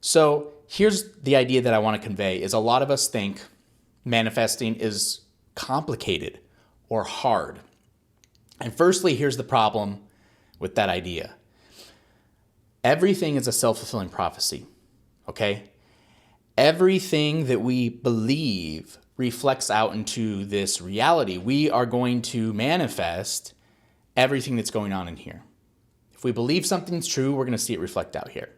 So here's the idea that I want to convey is a lot of us think manifesting is complicated or hard. And firstly, here's the problem with that idea. Everything is a self-fulfilling prophecy, okay? Everything that we believe reflects out into this reality. We are going to manifest everything that's going on in here. If we believe something's true, we're going to see it reflect out here.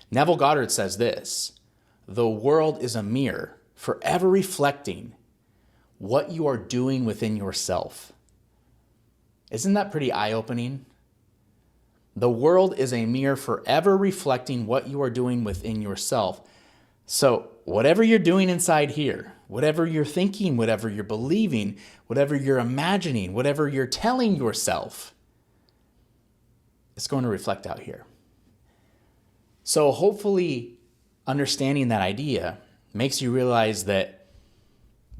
Neville Goddard says this: the world is a mirror, forever reflecting what you are doing within yourself. Isn't that pretty eye-opening? The world is a mirror forever reflecting what you are doing within yourself. So whatever you're doing inside here, whatever you're thinking, whatever you're believing, whatever you're imagining, whatever you're telling yourself, it's going to reflect out here. So hopefully understanding that idea makes you realize that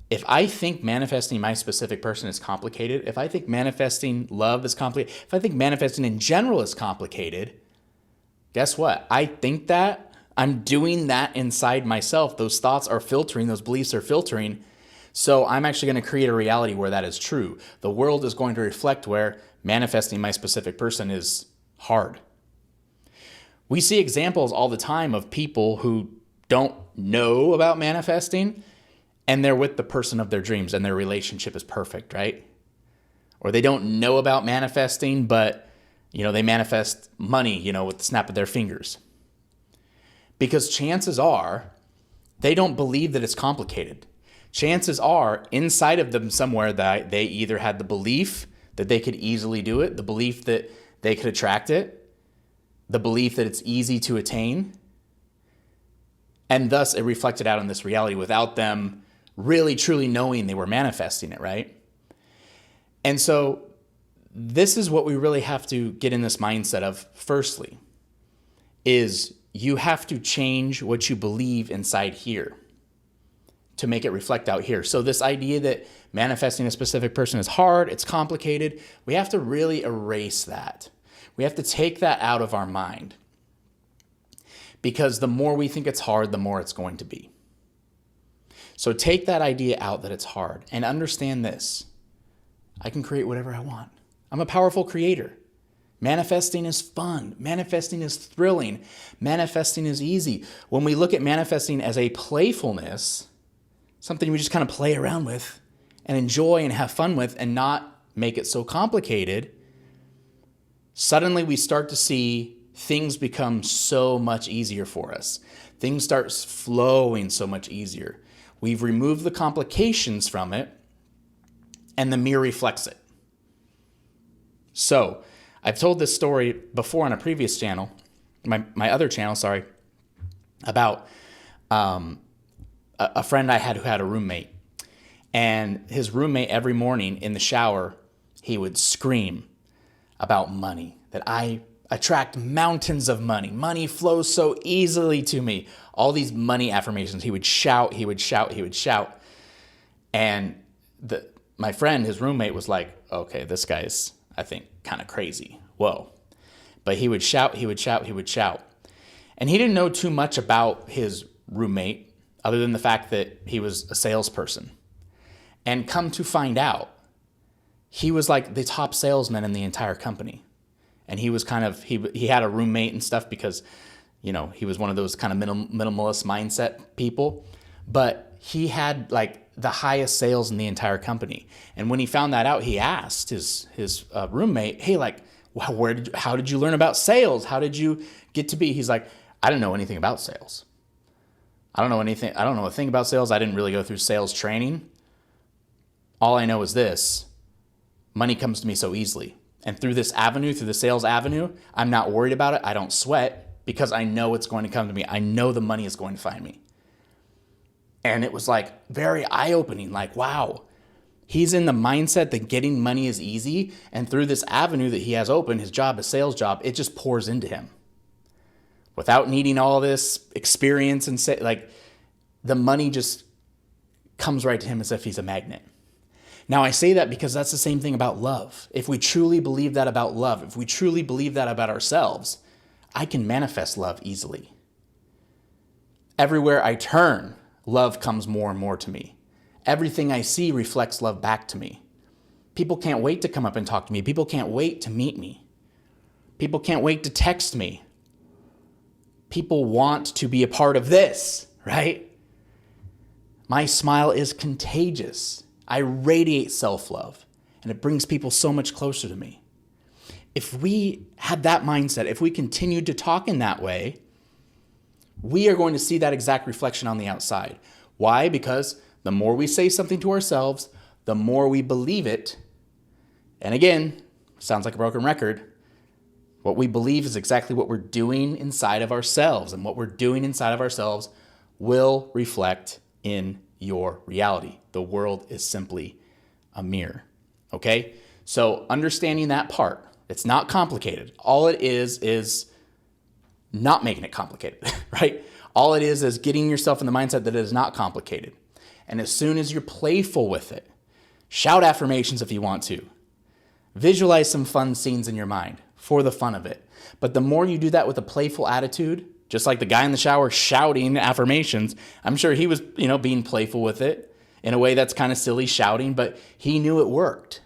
if I think manifesting my specific person is complicated, if I think manifesting love is complicated, if I think manifesting in general is complicated, guess what? I think that, I'm doing that inside myself. Those thoughts are filtering, those beliefs are filtering. So I'm actually going to create a reality where that is true. The world is going to reflect where manifesting my specific person is hard. We see examples all the time of people who don't know about manifesting and they're with the person of their dreams and their relationship is perfect, right? Or they don't know about manifesting, but they manifest money, with the snap of their fingers. Because chances are they don't believe that it's complicated. Chances are inside of them somewhere that they either had the belief that they could easily do it, the belief that they could attract it, the belief that it's easy to attain, and thus it reflected out in this reality without them really truly knowing they were manifesting it, right? And so this is what we really have to get in this mindset of, firstly, is you have to change what you believe inside here to make it reflect out here. So this idea that manifesting a specific person is hard, it's complicated, we have to really erase that. We have to take that out of our mind. Because the more we think it's hard, the more it's going to be. So take that idea out that it's hard and understand this. I can create whatever I want. I'm a powerful creator. Manifesting is fun. Manifesting is thrilling. Manifesting is easy. When we look at manifesting as a playfulness, something we just kind of play around with and enjoy and have fun with and not make it so complicated, suddenly we start to see things become so much easier for us. Things start flowing so much easier. We've removed the complications from it and the mirror reflects it. So I've told this story before on a previous channel, my other channel, about a friend I had who had a roommate. And his roommate every morning in the shower, he would scream about money, that I attract mountains of money. Money flows so easily to me. All these money affirmations. He would shout, he would shout, he would shout. And my friend, his roommate, was like, okay, this guy's, I think, kind of crazy. Whoa. But he would shout, he would shout, he would shout. And he didn't know too much about his roommate other than the fact that he was a salesperson. And come to find out, he was like the top salesman in the entire company. And he was he had a roommate and stuff because, he was one of those kind of minimalist mindset people. But he had like the highest sales in the entire company. And when he found that out, he asked his roommate, hey, like, how did you learn about sales? How did you get to be? He's like, I didn't know anything about sales. I don't know anything. I don't know a thing about sales. I didn't really go through sales training. All I know is this: money comes to me so easily. And through this avenue, through the sales avenue, I'm not worried about it. I don't sweat because I know it's going to come to me. I know the money is going to find me. And it was like very eye-opening, like, wow, he's in the mindset that getting money is easy. And through this avenue that he has open, his job, his sales job, it just pours into him without needing all this experience and like the money just comes right to him as if he's a magnet. Now, I say that because that's the same thing about love. If we truly believe that about love, if we truly believe that about ourselves, I can manifest love easily. Everywhere I turn, love comes more and more to me. Everything I see reflects love back to me. People can't wait to come up and talk to me. People can't wait to meet me. People can't wait to text me. People want to be a part of this, right? My smile is contagious. I radiate self-love, and it brings people so much closer to me. If we had that mindset, if we continued to talk in that way, we are going to see that exact reflection on the outside. Why? Because the more we say something to ourselves, the more we believe it. And again, sounds like a broken record. What we believe is exactly what we're doing inside of ourselves, and what we're doing inside of ourselves will reflect in your reality. The world is simply a mirror. Okay? So understanding that part, it's not complicated. All it is not making it complicated, right? All it is getting yourself in the mindset that it is not complicated. And as soon as you're playful with it, shout affirmations if you want to. Visualize some fun scenes in your mind for the fun of it. But the more you do that with a playful attitude, just like the guy in the shower shouting affirmations, I'm sure he was, being playful with it in a way that's kind of silly, shouting, but he knew it worked.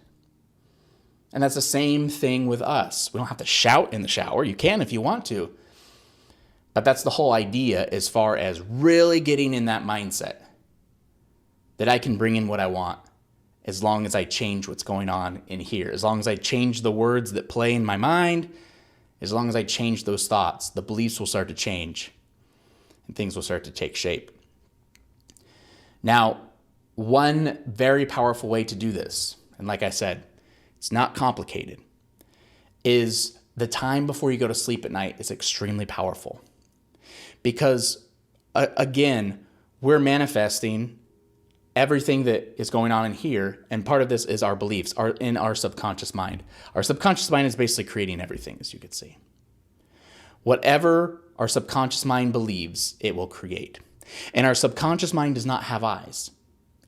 And that's the same thing with us. We don't have to shout in the shower. You can if you want to. But that's the whole idea as far as really getting in that mindset that I can bring in what I want as long as I change what's going on in here, as long as I change the words that play in my mind, as long as I change those thoughts, the beliefs will start to change and things will start to take shape. Now, one very powerful way to do this, and like I said, it's not complicated, is the time before you go to sleep at night is extremely powerful. Because, again, we're manifesting everything that is going on in here, and part of this is our beliefs are in our subconscious mind. Our subconscious mind is basically creating everything, as you could see. Whatever our subconscious mind believes, it will create. And our subconscious mind does not have eyes.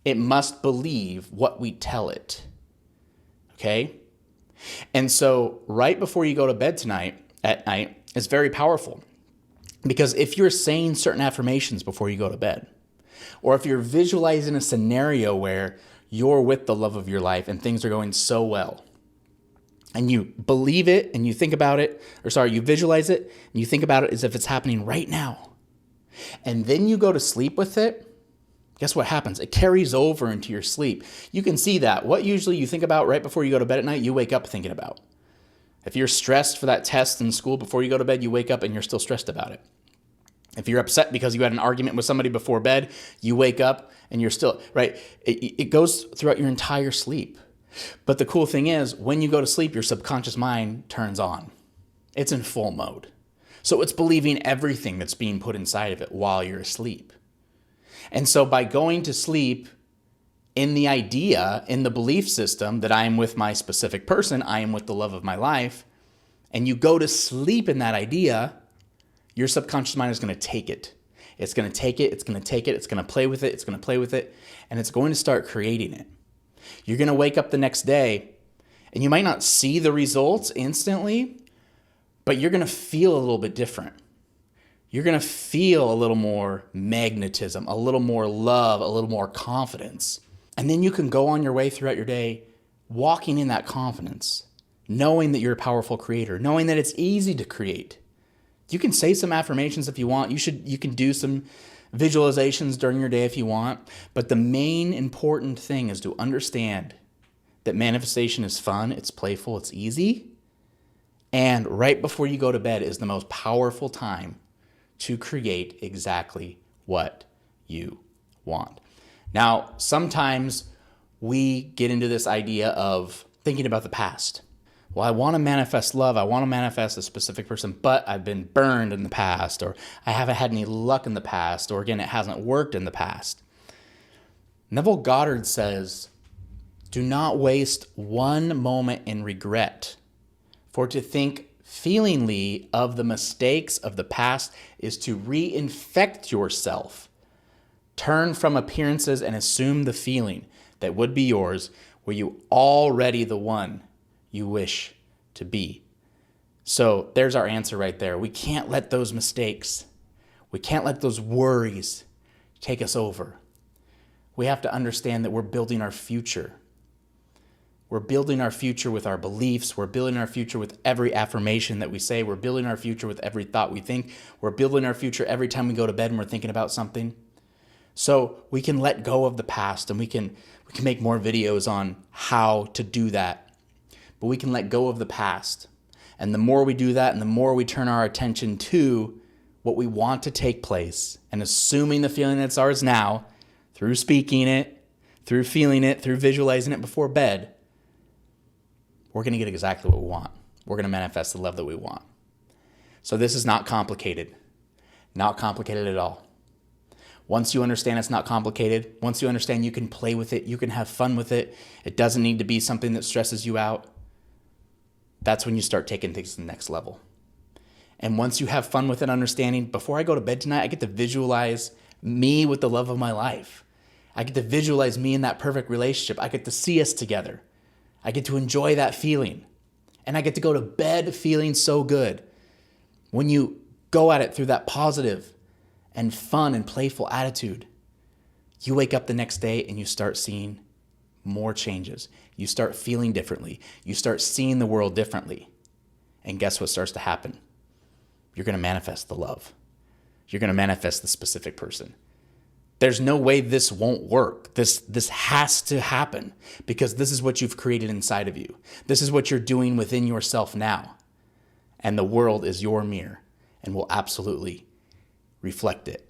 It must believe what we tell it. Okay? And so right before you go to bed at night, is very powerful. Because if you're saying certain affirmations before you go to bed, or if you're visualizing a scenario where you're with the love of your life and things are going so well, and you believe it and you think about it, you visualize it and you think about it as if it's happening right now, and then you go to sleep with it, guess what happens? It carries over into your sleep. You can see that. What usually you think about right before you go to bed at night, you wake up thinking about. If you're stressed for that test in school before you go to bed, you wake up and you're still stressed about it. If you're upset because you had an argument with somebody before bed, you wake up and you're still, right? It goes throughout your entire sleep. But the cool thing is, when you go to sleep, your subconscious mind turns on. It's in full mode. So it's believing everything that's being put inside of it while you're asleep. And so by going to sleep in the idea, in the belief system that I am with my specific person, I am with the love of my life, and you go to sleep in that idea, your subconscious mind is going to take it. It's going to take it. It's going to take it. It's going to play with it. It's going to play with it. And it's going to start creating it. You're going to wake up the next day and you might not see the results instantly, but you're going to feel a little bit different. You're going to feel a little more magnetism, a little more love, a little more confidence. And then you can go on your way throughout your day walking in that confidence, knowing that you're a powerful creator, knowing that it's easy to create. You can say some affirmations if you want. You can do some visualizations during your day if you want. But the main important thing is to understand that manifestation is fun, it's playful, it's easy. And right before you go to bed is the most powerful time to create exactly what you want. Now, sometimes we get into this idea of thinking about the past. Well, I want to manifest love. I want to manifest a specific person, but I've been burned in the past, or I haven't had any luck in the past, or again, it hasn't worked in the past. Neville Goddard says, do not waste one moment in regret, for to think feelingly of the mistakes of the past is to reinfect yourself. Turn from appearances and assume the feeling that would be yours, were you already the one you wish to be. So there's our answer right there. We can't let those mistakes, We can't let those worries take us over. We have to understand that we're building our future. We're building our future with our beliefs. We're building our future with every affirmation that we say. We're building our future with every thought we think. We're building our future every time we go to bed and we're thinking about something. So we can let go of the past, and we can make more videos on how to do that. But we can let go of the past. And the more we do that, and the more we turn our attention to what we want to take place, and assuming the feeling that's ours now, through speaking it, through feeling it, through visualizing it before bed, we're going to get exactly what we want. We're going to manifest the love that we want. So this is not complicated. Not complicated at all. Once you understand it's not complicated, once you understand you can play with it, you can have fun with it, it doesn't need to be something that stresses you out, that's when you start taking things to the next level. And once you have fun with it, understanding, before I go to bed tonight, I get to visualize me with the love of my life. I get to visualize me in that perfect relationship. I get to see us together. I get to enjoy that feeling. And I get to go to bed feeling so good. When you go at it through that positive and fun and playful attitude, you wake up the next day and you start seeing more changes. You start feeling differently. You start seeing the world differently. And guess what starts to happen? You're going to manifest the love. You're going to manifest the specific person. There's no way this won't work. This has to happen, because this is what you've created inside of you. This is what you're doing within yourself now. And the world is your mirror and will absolutely reflect it.